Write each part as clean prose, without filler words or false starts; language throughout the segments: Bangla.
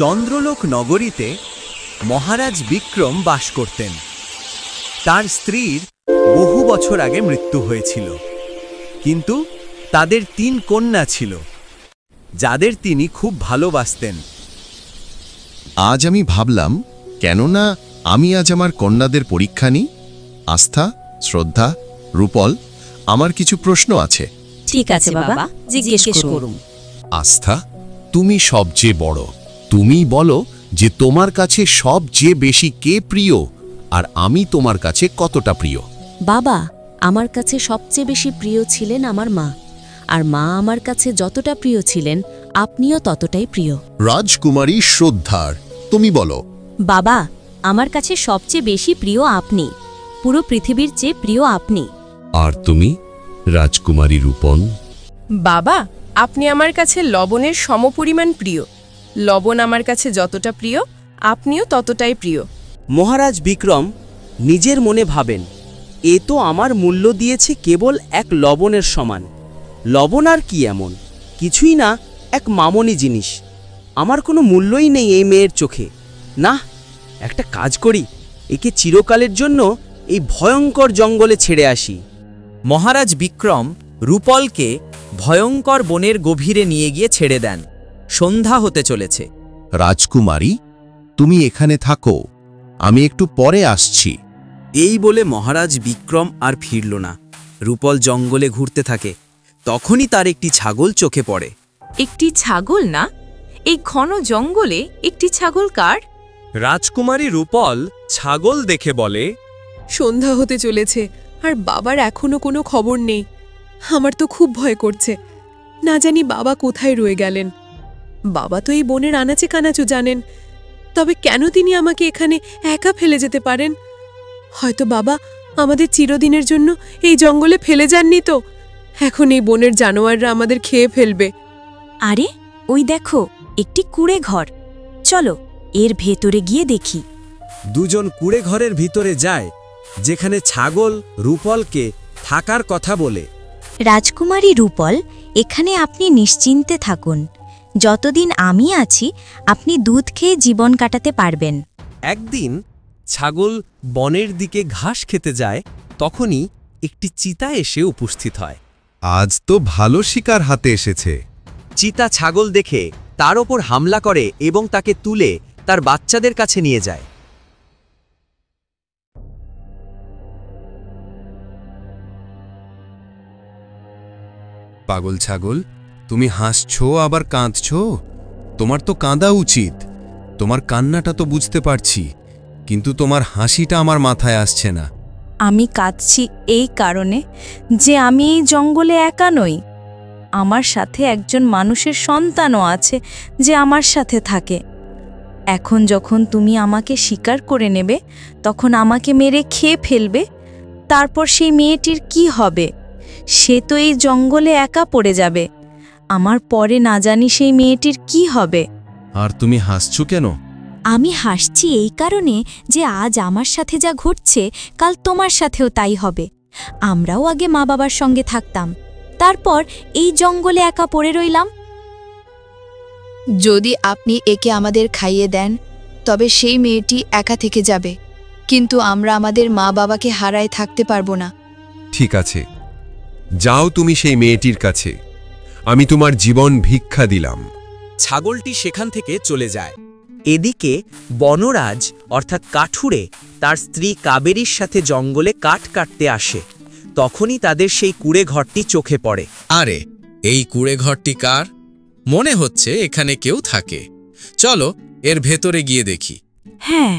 চন্দ্রলোক নগরীতে মহারাজ বিক্রম বাস করতেন। তার স্ত্রীর বহু বছর আগে মৃত্যু হয়েছিল, কিন্তু তাদের 3 কন্যা ছিল, যাদের তিনি খুব ভালোবাসতেন। আজ আমি ভাবলাম, কেননা আমি আজ আমার কন্যাদের পরীক্ষা নিই। আস্থা, শ্রদ্ধা, রূপল, আমার কিছু প্রশ্ন আছে। ঠিক আছে বাবা, জিজ্ঞেস করুন। আস্থা, তুমি সবচেয়ে বড়, তুমি বলো যে তোমার কাছে সবচেয়ে বেশি কে প্রিয়, আর আমি তোমার কাছে কতটা প্রিয়? বাবা, আমার কাছে সবচেয়ে বেশি প্রিয় ছিলেন আমার মা, আর মা আমার কাছে যতটা প্রিয় ছিলেন আপনিও ততটাই প্রিয়। রাজকুমারী শ্রদ্ধার, তুমি বলো। বাবা, আমার কাছে সবচেয়ে বেশি প্রিয় আপনি, পুরো পৃথিবীর চেয়ে প্রিয় আপনি। আর তুমি রাজকুমারী রূপন? বাবা, আপনি আমার কাছে লবণের সমপরিমাণ প্রিয়। লবণ আমার কাছে যতটা প্রিয় আপনিও ততটাই প্রিয়। মহারাজ বিক্রম নিজের মনে ভাবেন, এ তো আমার মূল্য দিয়েছে কেবল এক লবণের সমান। লবণ আর কি এমন, কিছুই না, এক মামনি জিনিস। আমার কোনো মূল্যই নেই এই মেয়ের চোখে। না, একটা কাজ করি, একে চিরকালের জন্য এই ভয়ঙ্কর জঙ্গলে ছেড়ে আসি। মহারাজ বিক্রম রূপলকে ভয়ঙ্কর বনের গভীরে নিয়ে গিয়ে ছেড়ে দেন। সন্ধ্যা হতে চলেছে। রাজকুমারী, তুমি এখানে থাকো, আমি একটু পরে আসছি। এই বলে মহারাজ বিক্রম আর ফিরল না। রূপল জঙ্গলে ঘুরতে থাকে। তখনই তার একটি ছাগল চোখে পড়ে। একটি ছাগল না? এই ঘন জঙ্গলে একটি ছাগল কার? রাজকুমারী রূপল ছাগল দেখে বলে, সন্ধ্যা হতে চলেছে আর বাবার এখনো কোনো খবর নেই। আমার তো খুব ভয় করছে, না জানি বাবা কোথায় রয়ে গেলেন। বাবা তো এই বনের আনাচে কানাচু জানেন, তবে কেন তিনি আমাকে এখানে একা ফেলে যেতে পারেন? হয়তো বাবা আমাদের চিরদিনের জন্য এই জঙ্গলে ফেলে যাননি তো? এখন এই বনের জানোয়াররা আমাদের খেয়ে ফেলবে। আরে, ওই দেখো, একটি কুঁড়ে ঘর। চলো এর ভেতরে গিয়ে দেখি। দুজন কুঁড়ে ঘরের ভিতরে যায়, যেখানে ছাগল রূপলকে থাকার কথা বলে। রাজকুমারী রূপল, এখানে আপনি নিশ্চিন্তে থাকুন। যতদিন আমি আছি আপনি দুধ খেয়ে জীবন কাটাতে পারবেন। একদিন ছাগল বনের দিকে ঘাস খেতে যায়, তখনই একটি চিতা এসে উপস্থিত হয়। আজ তো ভালো শিকার হাতে এসেছে। চিতা ছাগল দেখে তার ওপর হামলা করে এবং তাকে তুলে তার বাচ্চাদের কাছে নিয়ে যায়। পাগল ছাগল, তুমি হাসছো আবার কাঁদছো? তোমার তো কাঁদা উচিত। তোমার কান্নাটা তো বুঝতে পারছি, কিন্তু তোমার হাসিটা আমার মাথায় আসছে না। আমি কাঁদছি এই কারণে যে আমি এই জঙ্গলে একা নই। আমার সাথে একজন মানুষের সন্তানও আছে যে আমার সাথে থাকে। এখন যখন তুমি আমাকে শিকার করে নেবে, তখন আমাকে মেরে খেয়ে ফেলবে। তারপর সেই মেয়েটির কি হবে? সে তো এই জঙ্গলে একা পড়ে যাবে। আমার পরে না জানি সেই মেয়েটির কি হবে। আর তুমি হাসছো কেন? আমি হাসছি এই কারণে যে আজ আমার সাথে যা ঘটছে কাল তোমার সাথেও তাই হবে। আমরাও আগে মা বাবার সঙ্গে থাকতাম, তারপর এই জঙ্গলে একা পড়ে রইলাম। যদি আপনি একে আমাদের খাইয়ে দেন, তবে সেই মেয়েটি একা থেকে যাবে, কিন্তু আমরা আমাদের মা বাবাকে হারায় থাকতে পারবো না। ঠিক আছে, যাও তুমি সেই মেয়েটির কাছে। আমি তোমার জীবন ভিক্ষা দিলাম। ছাগলটি সেখান থেকে চলে যায়। এদিকে বনরাজ অর্থাৎ কাঠুরে তার স্ত্রী কাবেরীর সাথে জঙ্গলে কাঠ কাটতে আসে। তখনই তাদের সেই কুঁড়ে ঘরটি চোখে পড়ে। আরে, এই কুঁড়ে ঘরটি কার? মনে হচ্ছে এখানে কেউ থাকে। চলো এর ভেতরে গিয়ে দেখি। হ্যাঁ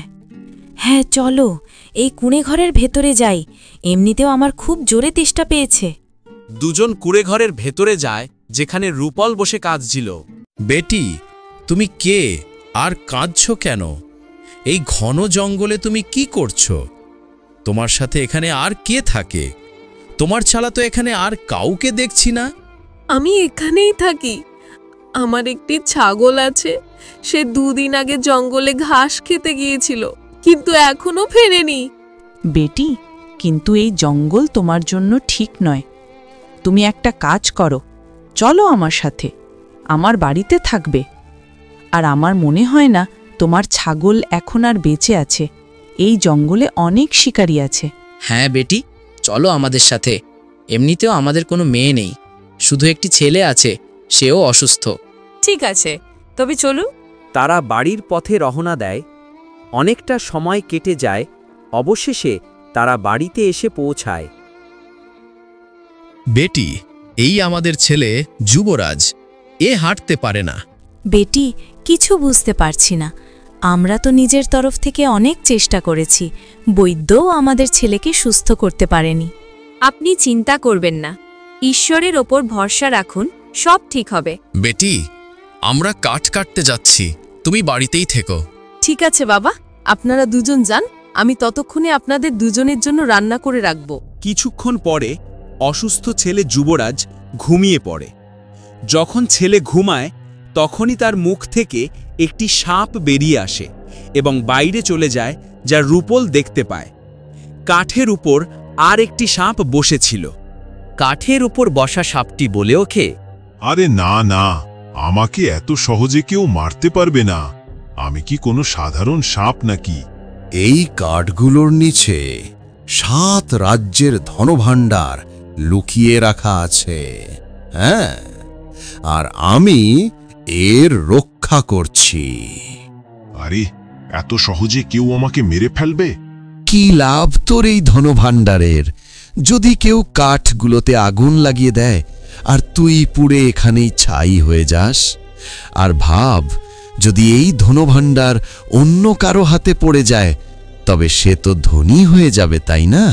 হ্যাঁ, চলো এই কুঁড়ে ঘরের ভেতরে যাই। এমনিতেও আমার খুব জোরে তেষ্টা পেয়েছে। দুজন কুঁড়ে ঘরের ভেতরে যায়, যেখানে রূপল বসে কাঁদছিল। বেটি, তুমি কে আর কাঁদছো কেন? এই ঘন জঙ্গলে তুমি কি করছো? তোমার সাথে এখানে আর কে থাকে? তোমার ছাড়া তো এখানে আর কাউকে দেখছি না। আমি এখানেই থাকি। আমার একটি ছাগল আছে, সে 2 দিন আগে জঙ্গলে ঘাস খেতে গিয়েছিল, কিন্তু এখনো ফেরেনি। বেটি, কিন্তু এই জঙ্গল তোমার জন্য ঠিক নয়। তুমি একটা কাজ করো, চলো আমার সাথে। আমার বাড়িতে থাকবে। আর আমার মনে হয় না তোমার ছাগল এখন আর বেঁচে আছে। এই জঙ্গলে অনেক শিকারী আছে। হ্যাঁ বেটি, চলো আমাদের সাথে। এমনিতেও আমাদের কোনো মেয়ে নেই, শুধু একটি ছেলে আছে, সেও অসুস্থ। ঠিক আছে, তবে চলু। তারা বাড়ির পথে রওনা দেয়। অনেকটা সময় কেটে যায়। অবশেষে তারা বাড়িতে এসে পৌঁছায়। বেটি, এই আমাদের ছেলে যুবরাজ। এ হাঁটতে পারে না। বেটি, কিছু বুঝতে পারছি না। আমরা তো নিজের তরফ থেকে অনেক চেষ্টা করেছি, বৈদ্যও আমাদের ছেলেকে সুস্থ করতে পারেনি। আপনি চিন্তা করবেন না, ঈশ্বরের ওপর ভরসা রাখুন, সব ঠিক হবে। বেটি, আমরা কাঠ কাটতে যাচ্ছি, তুমি বাড়িতেই থেকো। ঠিক আছে বাবা, আপনারা দুজন যান, আমি ততক্ষণে আপনাদের দুজনের জন্য রান্না করে রাখব। কিছুক্ষণ পরে অসুস্থ ছেলে যুবরাজ ঘুমিয়ে পড়ে। যখন ছেলে ঘুমায় তখনই তার মুখ থেকে একটি সাপ বেরিয়ে আসে এবং বাইরে চলে যায়, যা রূপল দেখতে পায়। কাঠের উপর আর একটি সাপ বসেছিল। কাঠের উপর বসা সাপটি বলে ওঠে, আরে না না, আমাকে এত সহজে কেউ মারতে পারবে না। আমি কি কোনো সাধারণ সাপ নাকি? এই কাঠগুলোর নিচে 7 রাজ্যের ধনভাণ্ডার লুকিয়ে রাখা আছে। হ্যাঁ, আর আমি এর রক্ষা করছি। আরে, এত সহজে কেউ আমাকে মেরে ফেলবে? কি লাভ তোর এই ধনভাণ্ডারের, যদি কেউ কাঠগুলোতে আগুন লাগিয়ে দেয় আর তুই পুড়ে এখানেই ছাই হয়ে যাস? আর ভাব, যদি এই ধনভাণ্ডার অন্য কারো হাতে পড়ে যায়, তবে সে তো ধনী হয়ে যাবে, তাই না?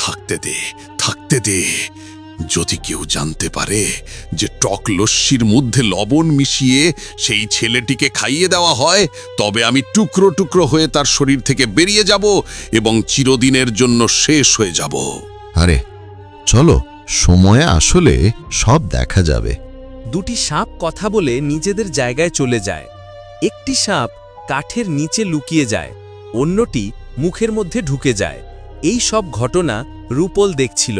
থাকতে দে, থাকতে দে। যদি কেউ জানতে পারে যে টক লস্যির মধ্যে লবণ মিশিয়ে সেই ছেলেটিকে খাইয়ে দেওয়া হয়, তবে আমি টুকরো টুকরো হয়ে তার শরীর থেকে বেরিয়ে যাব এবং চিরদিনের জন্য শেষ হয়ে যাব। আরে চলো, সময়ে আসলে সব দেখা যাবে। দুটি সাপ কথা বলে নিজেদের জায়গায় চলে যায়। একটি সাপ কাঠের নিচে লুকিয়ে যায়, অন্যটি মুখের মধ্যে ঢুকে যায়। এই সব ঘটনা রূপল দেখছিল।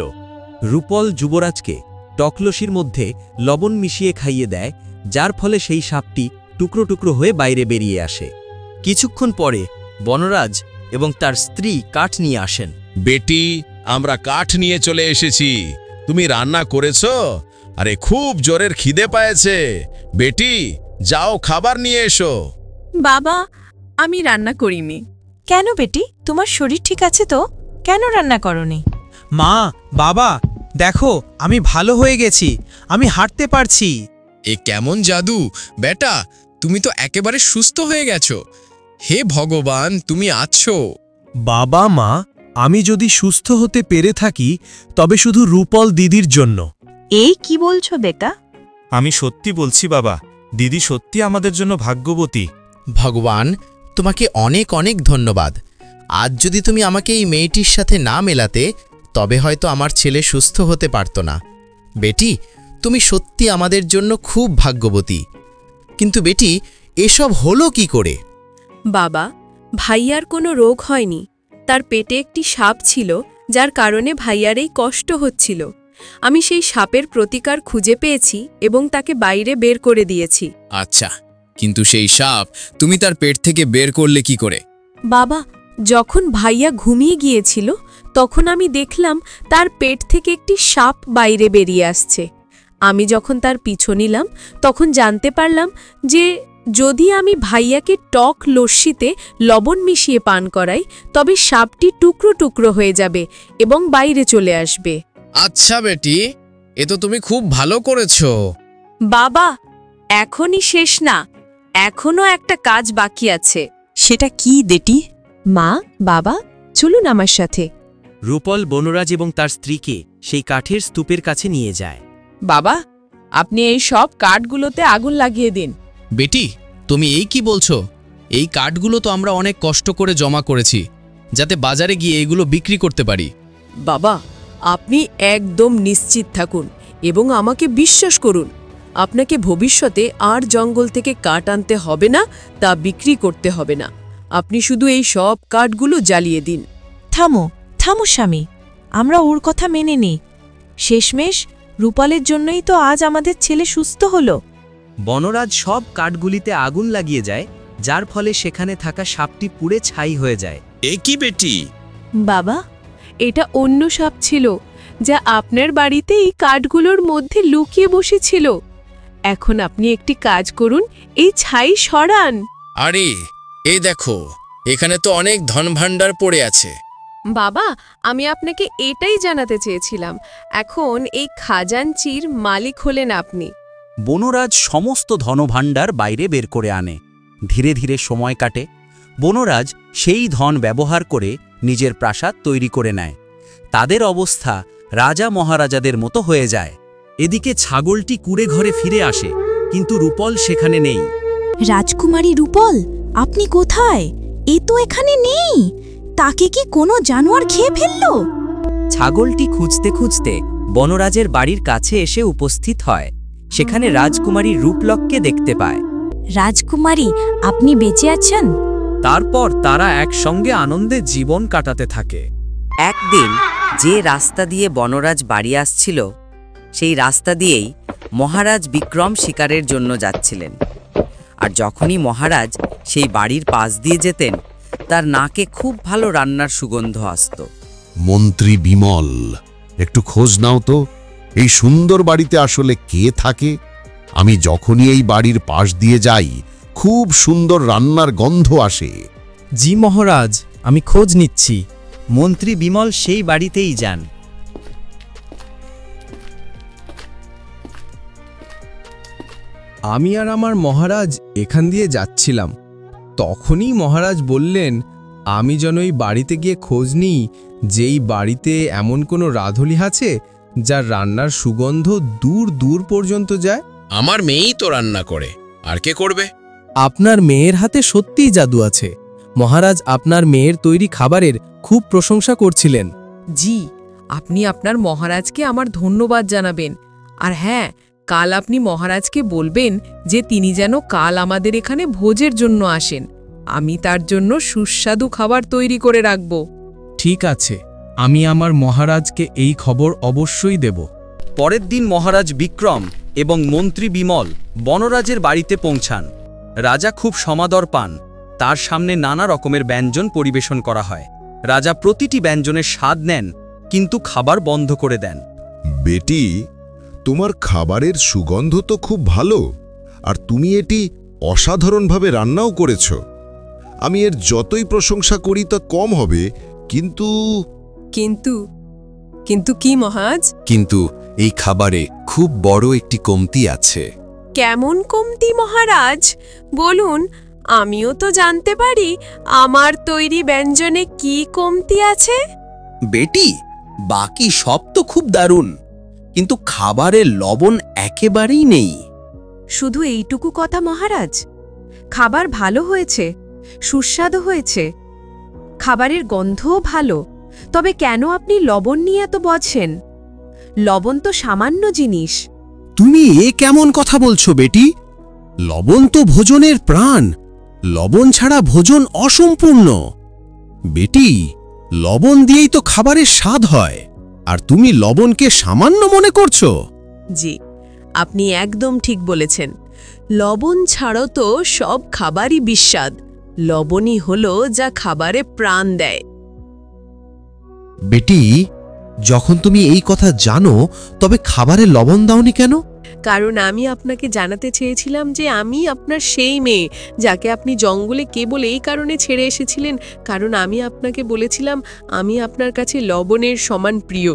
রূপল যুবরাজকে টকলসির মধ্যে লবণ মিশিয়ে খাইয়ে দেয়, যার ফলে সেই সাপটি টুকরো টুকরো হয়ে বাইরে বেরিয়ে আসে। কিছুক্ষণ পরে বনরাজ এবং তার স্ত্রী কাঠ নিয়ে আসেন। বেটি, আমরা কাঠ নিয়ে চলে এসেছি। তুমি রান্না করেছো? আরে খুব জোরের খিদে পেয়েছে। বেটি, যাও খাবার নিয়ে এসো। বাবা, আমি রান্না করিনি। কেন বেটি, তোমার শরীর ঠিক আছে তো? কেন রান্না করনি? মা, বাবা, দেখো আমি ভালো হয়ে গেছি, আমি হাঁটতে পারছি। এ কেমন জাদু বেটা, তুমি তো একেবারে সুস্থ হয়ে গেছো। হে ভগবান, তুমি আছো। বাবা মা, আমি যদি সুস্থ হতে পেরে থাকি তবে শুধু রূপল দিদির জন্য। এই কি বলছো বেটা? আমি সত্যি বলছি বাবা, দিদি সত্যি আমাদের জন্য ভাগ্যবতী। ভগবান, তোমাকে অনেক অনেক ধন্যবাদ। আজ যদি তুমি আমাকে এই মেয়েটির সাথে না মেলাতে, তবে হয়তো আমার ছেলে সুস্থ হতে পারত না। বেটি, তুমি সত্যি আমাদের জন্য খুব ভাগ্যবতী। কিন্তু বেটি, এসব হলো কি করে? বাবা, ভাইয়ার কোনো রোগ হয়নি, তার পেটে একটি সাপ ছিল, যার কারণে ভাইয়ার এই কষ্ট হচ্ছিল। আমি সেই সাপের প্রতিকার খুঁজে পেয়েছি এবং তাকে বাইরে বের করে দিয়েছি। আচ্ছা, কিন্তু সেই সাপ তুমি তার পেট থেকে বের করলে কি করে? বাবা, যখন ভাইয়া ঘুমিয়ে গিয়েছিল তখন আমি দেখলাম তার পেট থেকে একটি সাপ বাইরে বেরিয়ে আসছে। আমি যখন তার পিছু নিলাম তখন জানতে পারলাম যে যদি আমি ভাইয়াকে টক লস্যিতে লবণ মিশিয়ে পান করাই, তবে সাপটি টুকরো টুকরো হয়ে যাবে এবং বাইরে চলে আসবে। আচ্ছা বেটি, এ তো তুমি খুব ভালো করেছো। বাবা, এখনই শেষ না, এখনো একটা কাজ বাকি আছে। সেটা কি বেটি? মা, বাবা, চলুন আমার সাথে। রূপল বনরাজ এবং তার স্ত্রীকে সেই কাঠের স্তূপের কাছে নিয়ে যায়। বাবা, আপনি এই সব কাঠগুলোতে আগুন লাগিয়ে দিন। বেটি, তুমি এই কি বলছো? এই কাঠগুলো তো আমরা অনেক কষ্ট করে জমা করেছি, যাতে বাজারে গিয়ে এগুলো বিক্রি করতে পারি। বাবা, আপনি একদম নিশ্চিত থাকুন এবং আমাকে বিশ্বাস করুন। আপনাকে ভবিষ্যতে আর জঙ্গল থেকে কাঠ আনতে হবে না, তা বিক্রি করতে হবে না। আপনি শুধু এই সব কাঠগুলো জ্বালিয়ে দিন। থামো থামো স্বামী, আমরা ওর কথা মেনে নিই। শেষমেশ রূপালের জন্যই তো আজ আমাদের ছেলে সুস্থ হলো। বনরাজ সব কাঠগুলিতে আগুন লাগিয়ে যায়, যার ফলে সেখানে থাকা সাপটি পুড়ে ছাই হয়ে যায়। এ কি বেটি? বাবা, এটা অন্য সাপ ছিল, যা আপনার বাড়িতে এই কাঠগুলোর মধ্যে লুকিয়ে বসেছিল। এখন আপনি একটি কাজ করুন, এই ছাই সরান। আরে এই দেখো, এখানে তো অনেক ধনভাণ্ডার পড়ে আছে। বাবা, আমি আপনাকে এটাই জানাতে চেয়েছিলাম, এখন এই খাজাঞ্চির মালিক হলেন আপনি। বনরাজ সমস্ত ধনভাণ্ডার বাইরে বের করে আনে। ধীরে ধীরে সময় কাটে। বনরাজ সেই ধন ব্যবহার করে নিজের প্রাসাদ তৈরি করে নেয়। তাদের অবস্থা রাজা মহারাজাদের মতো হয়ে যায়। এদিকে ছাগলটি কুড়ে ঘরে ফিরে আসে, কিন্তু রূপল সেখানে নেই। রাজকুমারী রূপল, আপনি কোথায়? এ তো এখানে নেই। তাকে কি কোনো জানোয়ার খেয়ে ফেলল? ছাগলটি খুঁজতে খুঁজতে বনরাজের বাড়ির কাছে এসে উপস্থিত হয়। সেখানে রাজকুমারী রূপলককে দেখতে পায়। রাজকুমারী, আপনি বেঁচে আছেন? তারপর তারা একসঙ্গে আনন্দে জীবন কাটাতে থাকে। একদিন যে রাস্তা দিয়ে বনরাজ বাড়ি আসছিল, সেই রাস্তা দিয়েই মহারাজ বিক্রম শিকারের জন্য যাচ্ছিলেন। আর যখনই মহারাজ সেই বাড়ির পাশ দিয়ে যেতেন, তার নাকে খুব ভালো রান্নার সুগন্ধ আসত। মন্ত্রী বিমল, একটু খোঁজ নাও তো, এই সুন্দর বাড়িতে আসলে কে থাকে? আমি যখনই এই বাড়ির পাশ দিয়ে যাই, খুব সুন্দর রান্নার গন্ধ আসে। জি মহারাজ, আমি খোঁজ নিচ্ছি। মন্ত্রী বিমল সেই বাড়িতেই যান। আমি আর আমার মহারাজ এখান দিয়ে যাচ্ছিলাম। তখনই মহারাজ বললেন আমি যেন এই বাড়িতে গিয়ে খোঁজ নিই, যেই বাড়িতে এমন কোনো রাঁধুনি আছে যার রান্নার সুগন্ধ দূর দূর পর্যন্ত যায়। আমার মেয়েই তো রান্না করে, আর কে করবে? আপনার মেয়ের হাতে সত্যিই জাদু আছে। মহারাজ আপনার মেয়ের তৈরি খাবারের খুব প্রশংসা করছিলেন। জি, আপনি আপনার মহারাজকে আমার ধন্যবাদ জানাবেন। আর হ্যাঁ, কাল আপনি মহারাজকে বলবেন যে তিনি যেন কাল আমাদের এখানে ভোজের জন্য আসেন। আমি তার জন্য সুস্বাদু খাবার তৈরি করে রাখব। ঠিক আছে, আমি আমার মহারাজকে এই খবর অবশ্যই দেব। পরের দিন মহারাজ বিক্রম এবং মন্ত্রী বিমল বনরাজের বাড়িতে পৌঁছান। রাজা খুব সমাদর পান। তার সামনে নানা রকমের ব্যঞ্জন পরিবেশন করা হয়। রাজা প্রতিটি ব্যঞ্জনের স্বাদ নেন, কিন্তু খাবার বন্ধ করে দেন। বেটি, তোমার খাবারের সুগন্ধ তো খুব ভালো, আর তুমি এটি অসাধারণভাবে রান্নাও করেছ। আমি এর যতই প্রশংসা করি তা কম হবে, কিন্তু কিন্তু কি মহারাজ? কিন্তু এই খাবারে খুব বড় একটি কমতি আছে। কেমন কমতি মহারাজ? বলুন, আমিও তো জানতে পারি আমার তৈরি ব্যঞ্জনে কি কমতি আছে। বেটি, বাকি সব তো খুব দারুণ, কিন্তু খাবারের লবণ একেবারেই নেই। শুধু এইটুকু কথা মহারাজ? খাবার ভালো হয়েছে, সুস্বাদু হয়েছে, খাবারের গন্ধও ভালো, তবে কেন আপনি লবণ নিয়ে এত বলছেন? লবণ তো সামান্য জিনিস। তুমি এ কেমন কথা বলছো বেটি? লবণ তো ভোজনের প্রাণ। লবণ ছাড়া ভোজন অসম্পূর্ণ। বেটি, লবণ দিয়েই তো খাবারের স্বাদ হয়, আর তুমি লবণকে সামান্য মনে করছো? জি, আপনি একদম ঠিক বলেছেন। লবণ ছাড়াও তো সব খাবারই বিস্বাদ। লবণই হলো যা খাবারে প্রাণ দেয়। বেটি, যখন তুমি এই কথা জানো, তবে খাবারে লবণ দাওনি কেন? কারণ আমি আপনাকে জানাতে চেয়েছিলাম যে আমি আপনার সেই মেয়ে, যাকে আপনি জঙ্গলে কেবল এই কারণে ছেড়ে এসেছিলেন কারণ আমি আপনাকে বলেছিলাম আমি আপনার কাছে লবণের সমান প্রিয়।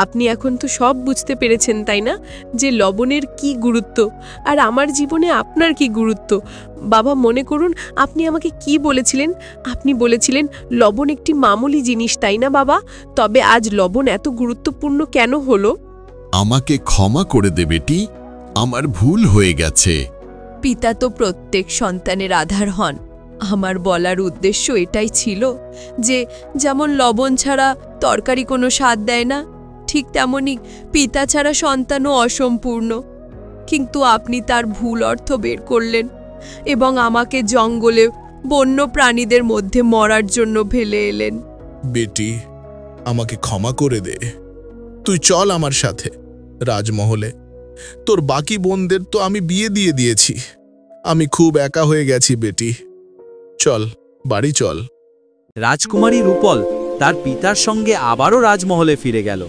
আপনি এখন তো সব বুঝতে পেরেছেন, তাই না, যে লবণের কি গুরুত্ব আর আমার জীবনে আপনার কি গুরুত্ব। বাবা, মনে করুন আপনি আমাকে কি বলেছিলেন? আপনি বলেছিলেন লবণ একটি মামুলি জিনিস, তাই না বাবা? তবে আজ লবণ এত গুরুত্বপূর্ণ কেন হলো? আমাকে ক্ষমা করে দে বেটি, আমার ভুল হয়ে গেছে। পিতা তো প্রত্যেক সন্তানের আধার হন। আমার বলার উদ্দেশ্য এটাই ছিল যে যেমন লবণ ছাড়া তরকারি কোনো স্বাদ দেয় না, ঠিক তেমনি পিতা ছাড়া সন্তানও অসম্পূর্ণ। কিন্তু আপনি তার ভুল অর্থ বের করলেন এবং আমাকে জঙ্গলে বন্য প্রাণীদের মধ্যে মরার জন্য ফেলে এলেন। বেটি, আমাকে ক্ষমা করে দে। তুই চল আমার সাথে। রাজমহলে। তোর বাকি বোনদের তো আমি বিয়ে দিয়ে দিয়েছি। আমি খুব একা হয়ে গেছি বেটি। চল, বাড়ি চল। রাজকুমারী রূপল তার পিতার সঙ্গে আবারও রাজমহলে ফিরে গেল।